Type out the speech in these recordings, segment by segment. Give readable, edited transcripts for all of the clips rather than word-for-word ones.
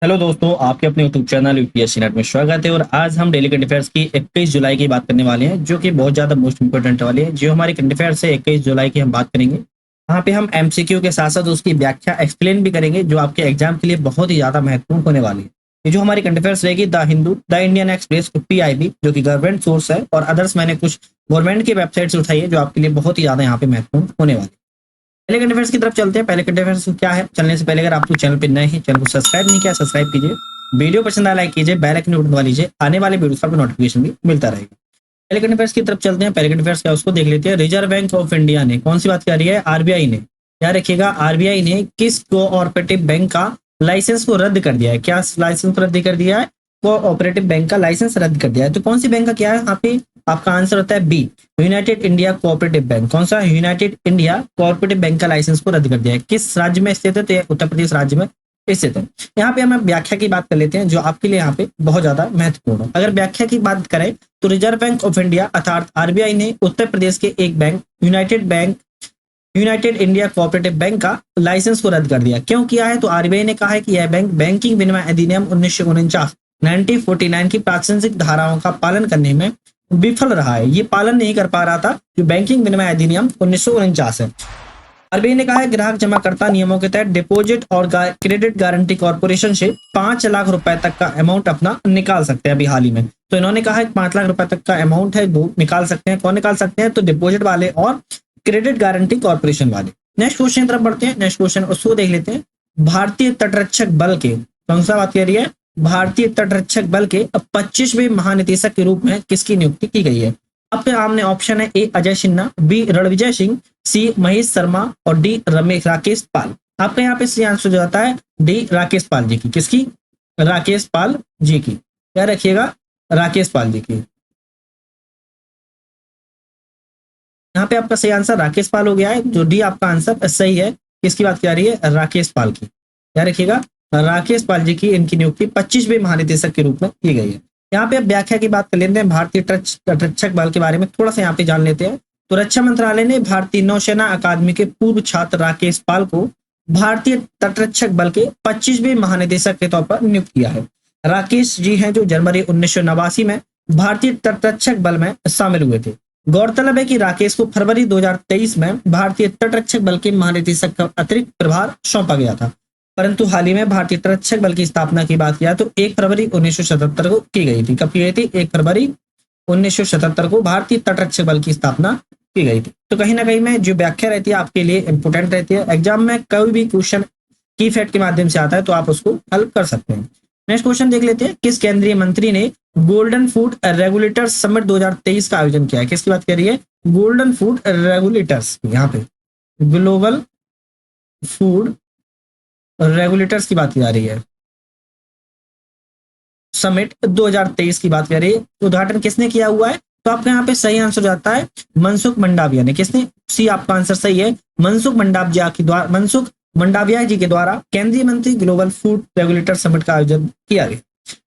Hello दोस्तों, आपके अपने यूट्यूब चैनल यूपीएससी नेट में स्वागत है। और आज हम डेली करंट अफेयर्स की 21 जुलाई की बात करने वाले हैं, जो कि बहुत ज़्यादा मोस्ट इंपोर्टेंट वाली है। जो हमारी करंट अफेयर्स है 21 जुलाई की हम बात करेंगे। वहाँ पे हम एमसीक्यू के साथ साथ उसकी व्याख्या एक्सप्लेन भी करेंगे, जो आपके एग्जाम के लिए बहुत ही ज़्यादा महत्वपूर्ण होने वाली है। ये जो हमारी करंट अफेयर्स रहेगी, the Hindu, the Indian express, PIB, जो कि गवर्नमेंट सोर्स है, और अदर्स मैंने कुछ गवर्नमेंट की वेबसाइट से उठाई है, जो आपके लिए बहुत ही ज़्यादा यहाँ पे महत्वपूर्ण होने वाली है। पहले करंट अफेयर्स की तरफ चलते हैं। पहले करंट अफेयर्स क्या है, चलने से पहले अगर आप चैनल पे नए हैं, चैनल को सब्सक्राइब नहीं किया, सब्सक्राइब कीजिए। वीडियो पसंद आया लाइक कीजिए, बेल आइकन बटन दबा लीजिए, आने वाले वीडियो का आपको नोटिफिकेशन भी मिलता रहेगा। पहले करंट अफेयर्स की तरफ चलते हैं। पहले करंट अफेयर्स क्या है उसको देख लेते हैं। रिजर्व बैंक ऑफ इंडिया ने कौन सी बात कर रही है? आरबीआई ने, याद रखिएगा, आरबीआई ने किस कोऑपरेटिव बैंक का लाइसेंस को रद्द कर दिया है? क्या लाइसेंस को रद्द कर दिया है? कोऑपरेटिव बैंक का लाइसेंस रद्द कर दिया है। तो कौन सी बैंक का क्या है यहाँ पे? आपका आंसर होता है B, United India Cooperative Bank. कौन सा? यूनाइटेड इंडिया कोऑपरेटिव बैंक का लाइसेंस को रद्द कर दिया है। किस राज्य में स्थित है? तो ये उत्तर प्रदेश राज्य में स्थित है। यहाँ पे हम व्याख्या की बात कर लेते हैं, जो आपके लिए यहाँ पे बहुत ज्यादा महत्वपूर्ण है। अगर व्याख्या की बात करें तो रिजर्व बैंक ऑफ इंडिया अर्थात आरबीआई ने उत्तर प्रदेश के एक bank United India Cooperative Bank का लाइसेंस को रद्द कर दिया। क्यों किया है? तो आरबीआई ने कहा है कि यह बैंक बैंकिंग विनिमय अधिनियम 1949 1949 की प्रासंगिक धाराओं का पालन करने में विफल रहा है। ये पालन नहीं कर पा रहा था, जो बैंकिंग विनिमय अधिनियम 1949 है। आरबीआई ने कहा है ग्राहक जमाकर्ता नियमों के तहत डिपॉजिट और क्रेडिट गारंटी कॉर्पोरेशन से 5 लाख रुपए तक का अमाउंट अपना निकाल सकते हैं। अभी हाल ही में तो इन्होंने कहा है 5 लाख रुपए तक का अमाउंट है वो निकाल सकते हैं। कौन निकाल सकते हैं? तो डिपॉजिट वाले और क्रेडिट गारंटी कॉर्पोरेशन वाले। नेक्स्ट क्वेश्चन तरफ बढ़ते हैं। नेक्स्ट क्वेश्चन उसको देख लेते हैं। भारतीय तटरक्षक बल के कौन सा बात कर रही है? भारतीय तटरक्षक बल के 25वें महानिदेशक के रूप में किसकी नियुक्ति की गई है? आपके सामने ऑप्शन है ए अजय सिन्हा, बी रणविजय सिंह, सी महेश शर्मा और डी राकेश पाल। आपका यहाँ पे सही आंसर जो आता है डी राकेश पाल जी की। किसकी? राकेश पाल जी की। क्या रखिएगा? राकेश पाल जी की। यहाँ पे आपका सही आंसर राकेश पाल हो गया है, जो डी आपका आंसर सही है। किसकी बात कर रही है? राकेश पाल की। क्या रखिएगा? राकेश पाल जी की इनकी नियुक्ति 25वें महानिदेशक के रूप में की गई है। यहाँ पे अब व्याख्या की बात कर लेते हैं। भारतीय तटरक्षक बल के बारे में थोड़ा सा यहाँ पे जान लेते हैं। तो रक्षा मंत्रालय ने भारतीय नौसेना अकादमी के पूर्व छात्र राकेश पाल को भारतीय तटरक्षक बल के 25वें महानिदेशक के तौर पर नियुक्त किया है। राकेश जी हैं जो जनवरी 1989 में भारतीय तटरक्षक बल में शामिल हुए थे। गौरतलब है कि राकेश को फरवरी 2023 में भारतीय तटरक्षक बल के महानिदेशक का अतिरिक्त प्रभार सौंपा गया था, परंतु हाल ही में भारतीय तटरक्षक बल की स्थापना की बात किया तो 1 फरवरी 1977 को की गई थी। कब की गई थी? 1 फरवरी 1977 को भारतीय तटरक्षक बल की स्थापना की गई थी। तो कहीं ना कहीं में जो व्याख्या रहती है आपके लिए इंपोर्टेंट रहती है। एग्जाम में कोई भी क्वेश्चन की फैक्ट के माध्यम से आता है तो आप उसको हल कर सकते हैं। नेक्स्ट क्वेश्चन देख लेते हैं। किस केंद्रीय मंत्री ने गोल्डन फूड रेगुलेटर्स समिट 2023 का आयोजन किया है? किसकी बात कर रही है? गोल्डन फूड रेगुलेटर्स, यहाँ पे ग्लोबल फूड रेगुलेटर्स की बात की जा रही है। समिट 2023 की बात कर रही है। उद्घाटन किसने किया हुआ है? तो आपका यहाँ पे सही आंसर जाता है मनसुख मंडाविया ने। किसने? सी आपका आंसर सही है। मनसुख मंडाविया जी के द्वारा केंद्रीय मंत्री ग्लोबल फूड रेगुलेटर समिट का आयोजन किया गया।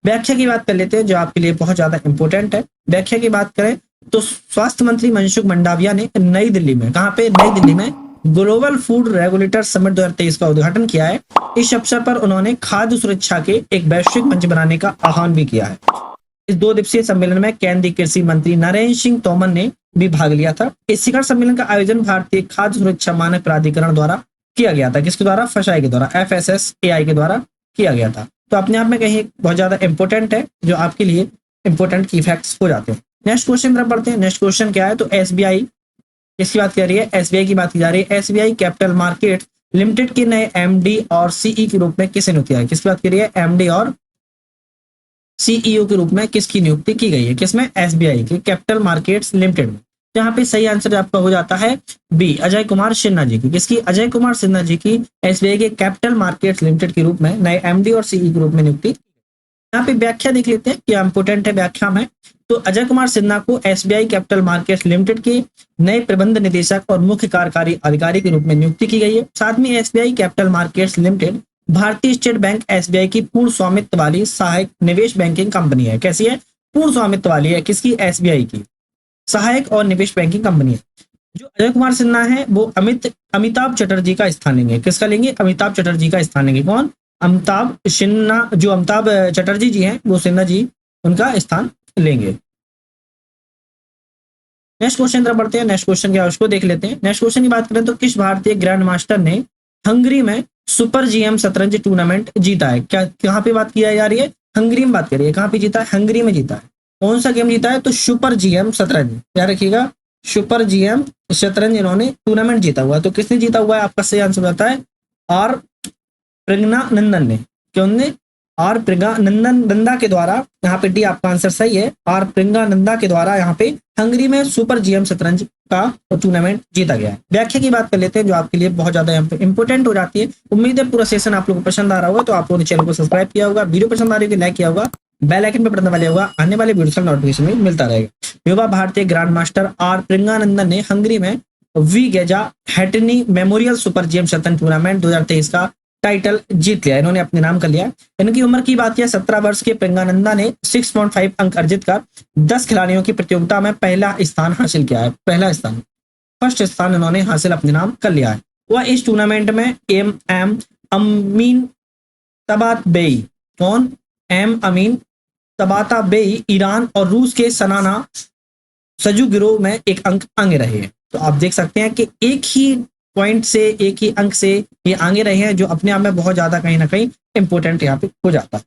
व्याख्या की बात कर लेते हैं, जो आपके लिए बहुत ज्यादा इंपॉर्टेंट है। व्याख्या की बात करें तो स्वास्थ्य मंत्री मनसुख मंडाविया ने नई दिल्ली में, कहाँ पे? नई दिल्ली में ग्लोबल फूड रेगुलेटर समिट 2023 का उद्घाटन किया है। इस अवसर पर उन्होंने खाद्य सुरक्षा के एक वैश्विक मंच बनाने का आह्वान भी किया है। इस 2 दिवसीय सम्मेलन में केंद्रीय कृषि मंत्री नरेंद्र सिंह तोमर ने भी भाग लिया था। इस शिखर सम्मेलन का आयोजन भारतीय खाद्य सुरक्षा मानक प्राधिकरण द्वारा किया गया था। किसके द्वारा? FSSAI के द्वारा, FSSAI के द्वारा किया गया था। तो अपने आप में कहीं बहुत ज्यादा इंपॉर्टेंट है, जो आपके लिए इंपॉर्टेंट की फैक्ट्स हो जाते हैं। नेक्स्ट क्वेश्चन तरफ बढ़ते हैं। नेक्स्ट क्वेश्चन क्या है? तो SBI किसकी बात कर रही है? SBI की बात की जा रही है। SBI कैपिटल मार्केट लिमिटेड के नए MD और CEO के रूप में किसे नियुक्त किया है? किसकी बात कर रही है? MD और CEO के रूप में किसकी नियुक्ति की गई है? किसमें? SBI के कैपिटल मार्केट्स लिमिटेड में। यहाँ पे सही आंसर आपका हो जाता है बी, अजय कुमार सिन्हा जी की। किसकी? अजय कुमार सिन्हा जी की SBI के कैपिटल मार्केट्स लिमिटेड के रूप में नए MD और CEO के रूप में नियुक्ति। यहाँ पे व्याख्या देख लेते हैं, क्या इंपोर्टेंट है व्याख्या में। तो अजय कुमार सिन्हा को SBI कैपिटल मार्केट्स लिमिटेड के नए प्रबंध निदेशक और मुख्य कार्यकारी अधिकारी के रूप में नियुक्ति की गई है। साथ में SBI कैपिटल मार्केट्स लिमिटेड भारतीय स्टेट बैंक SBI की पूर्ण स्वामित्व वाली सहायक निवेश बैंकिंग कंपनी है। कैसी है? पूर्ण स्वामित्व वाली है। किसकी? SBI की सहायक और निवेश बैंकिंग कंपनी है। जो अजय कुमार सिन्हा है वो अमिताभ चटर्जी का स्थान लेंगे। किसका लेंगे? अमिताभ चटर्जी का स्थान लेंगे। कौन? अमिताभ सिन्हा, जो अमिताभ चटर्जी जी हैं वो सिन्हा जी उनका स्थान लेंगे। नेक्स्ट क्वेश्चन तरफ बढ़ते हैं। नेक्स्ट क्वेश्चन क्या है उसको देख लेते हैं। नेक्स्ट क्वेश्चन की बात करें तो किस भारतीय ग्रैंड मास्टर ने हंगरी में सुपर जीएम शतरंज टूर्नामेंट जीता है? क्या कहाँ पे बात किया जा रही है? हंगरी में बात करिए। कहाँ पे जीता है? हंगरी में जीता है। कौन सा गेम जीता है? तो सुपर जीएम शतरंज, याद रखिएगा, सुपर जीएम शतरंज इन्होंने टूर्नामेंट जीता हुआ है। तो किसने जीता हुआ है? आपका सही आंसर आता है आर प्रज्ञानंदन ने। क्यों ने? आर प्रज्ञानंदा के द्वारा, यहाँ पे डी आपका आंसर सही है, आर प्रज्ञानंदा के द्वारा यहाँ पे हंगरी में सुपर जीएम शतरंज का टूर्नामेंट जीता गया है। व्याख्या की बात कर लेते हैं जो आपके लिए बहुत ज्यादा यहाँ पे इंपोर्टेंट हो जाती है। उम्मीद है पूरा सेशन आप लोगों को पसंद आ रहा होगा। तो आप लोगों ने चैनल को सब्सक्राइब किया होगा, वीडियो पसंद आ रही होगी लाइक किया होगा, बेल आइकन पे बटन वाले होगा, आने वाले वीडियो का नोटिफिकेशन में मिलता रहेगा। युवा भारतीय ग्रैंड मास्टर आर प्रज्ञानंदन ने हंगरी में वी गेजा हैटनी मेमोरियल सुपर जीएम शतरंज टूर्नामेंट 2023 का टाइटल जीत लिया। इन्होंने अपने नाम कर लिया। इनकी उम्र की बात किया 17 वर्ष के प्रज्ञानंदा ने 6.5 अंक अर्जित कर 10 खिलाड़ियों की प्रतियोगिता में पहला स्थान हासिल किया है। पहला स्थान, फर्स्ट स्थान इन्होंने हासिल अपने नाम कर लिया है। वह इस टूर्नामेंट में एम अमीन तबातबेई, कौन? एम अमीन तबाताबेई ईरान और रूस के सनाना सजू गिरोह में एक अंक आगे रहे हैं। तो आप देख सकते हैं कि एक ही पॉइंट से, एक ही अंक से ये आगे रहे हैं, जो अपने आप में बहुत ज्यादा कहीं ना कहीं इंपोर्टेंट यहाँ पे हो जाता है।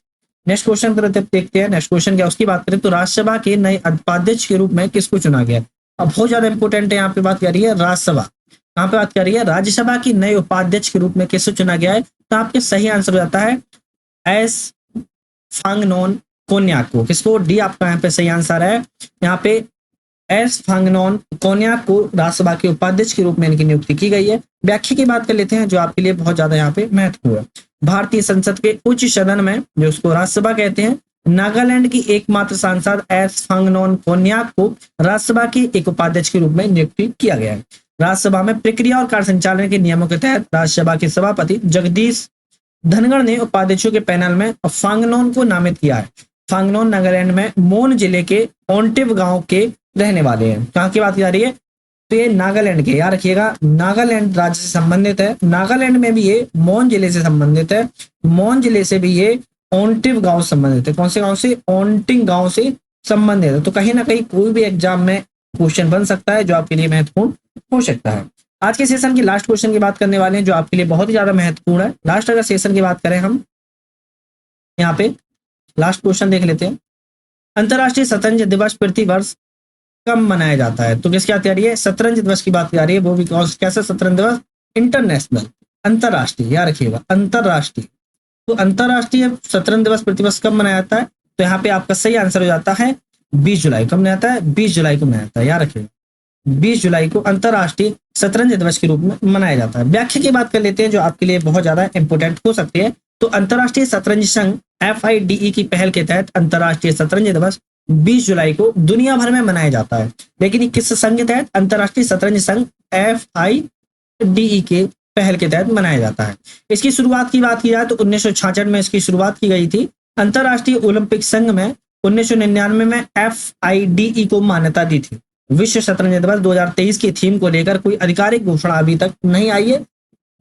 नेक्स्ट क्वेश्चन पर देखते हैं। नेक्स्ट क्वेश्चन क्या उसकी बात करें तो राज्यसभा के नए उपाध्यक्ष के रूप में किसको चुना गया? अब बहुत ज्यादा इंपोर्टेंट है, यहाँ पे बात कर रही है राज्यसभा। यहाँ पे बात कर रही है राज्यसभा की नए उपाध्यक्ष के रूप में किसको चुना गया है? तो आपके सही आंसर हो जाता है एस फांगनोन कोन्याक को। किसको? डी आपका यहाँ पे सही आंसर है। यहाँ पे एस फांगनोन कोन्याक को राज्यसभा के उपाध्यक्ष के रूप में इनकी नियुक्ति की गई है। व्याख्या की बात कर लेते हैं जो आपके लिए बहुत ज्यादा यहाँ पे महत्वपूर्ण है। भारतीय संसद के उच्च सदन में, जो उसको राज्यसभा कहते हैं, नागालैंड की एकमात्र सांसद एस फांगनोन कोन्याक को राज्यसभा के एक उपाध्यक्ष के रूप में नियुक्ति किया गया है। राज्यसभा में प्रक्रिया और कार्य संचालन के नियमों के तहत राज्यसभा के सभापति जगदीश धनगढ़ ने उपाध्यक्षों के पैनल में फांगनोन को नामित किया है। फांगनोन नागालैंड में मोन जिले के ओंटिव गांव के रहने वाले हैं। कहाँ की बात की जा रही है? तो ये नागालैंड के, याद रखिएगा, नागालैंड राज्य से संबंधित है। नागालैंड में भी ये मोन जिले से संबंधित है। मोन जिले से भी ये ओंटिव गांव से संबंधित है। कौन से गांव से? ओंटिंग गांव से संबंधित है। तो कहीं ना कहीं कोई भी एग्जाम में क्वेश्चन बन सकता है जो आपके लिए महत्वपूर्ण हो सकता है। आज के सेशन की लास्ट क्वेश्चन की बात करने वाले हैं जो आपके लिए बहुत ही ज्यादा महत्वपूर्ण है। लास्ट अगर सेशन की बात करें हम, यहाँ पे लास्ट क्वेश्चन देख लेते हैं। अंतरराष्ट्रीय शतरंज दिवस प्रतिवर्ष कब मनाया जाता है? तो किसकी बात आ रही है? शतरंज दिवस की बात आ रही है। वो भी कैसे शतरंज दिवस? इंटरनेशनल, अंतरराष्ट्रीय, याद रखिएगा, अंतरराष्ट्रीय। तो अंतरराष्ट्रीय शतरंज दिवस प्रतिवर्ष कब मनाया जाता है? तो यहाँ पे आपका सही आंसर हो जाता है 20 जुलाई। कब मनाया जाता है? 20 जुलाई को मनाया जाता है, याद रखिएगा, 20 जुलाई को अंतरराष्ट्रीय शतरंज दिवस के रूप में मनाया जाता है। व्याख्या की बात कर लेते हैं जो आपके लिए बहुत ज्यादा इंपोर्टेंट हो सकती है। तो अंतरराष्ट्रीय शतरंज संघ FIDE की पहल के तहत अंतरराष्ट्रीय शतरंज दिवस 20 जुलाई को दुनिया भर में मनाया जाता है। लेकिन ये किस संघ के तहत? अंतरराष्ट्रीय शतरंज संघ FIDE के पहल के तहत मनाया जाता है। इसकी शुरुआत की बात की जाए तो 1966 में इसकी शुरुआत की गई थी। अंतरराष्ट्रीय ओलंपिक संघ में 1999 में FIDE को मान्यता दी थी। विश्व शतरंज दिवस 2023 की थीम को लेकर कोई आधिकारिक घोषणा अभी तक नहीं आई है।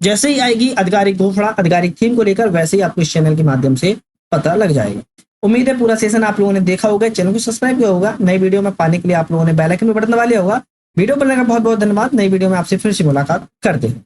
जैसे ही आएगी आधिकारिक घोषणा, आधिकारिक थीम को लेकर, वैसे ही आपको इस चैनल के माध्यम से पता लग जाएगा। उम्मीद है पूरा सेशन आप लोगों ने देखा होगा, चैनल को सब्सक्राइब किया होगा। नई वीडियो में पाने के लिए आप लोगों ने बेल आइकन में बटन दबा लिया होगा। वीडियो पर लगा बहुत बहुत धन्यवाद। नई वीडियो में आपसे फिर से मुलाकात करते हैं।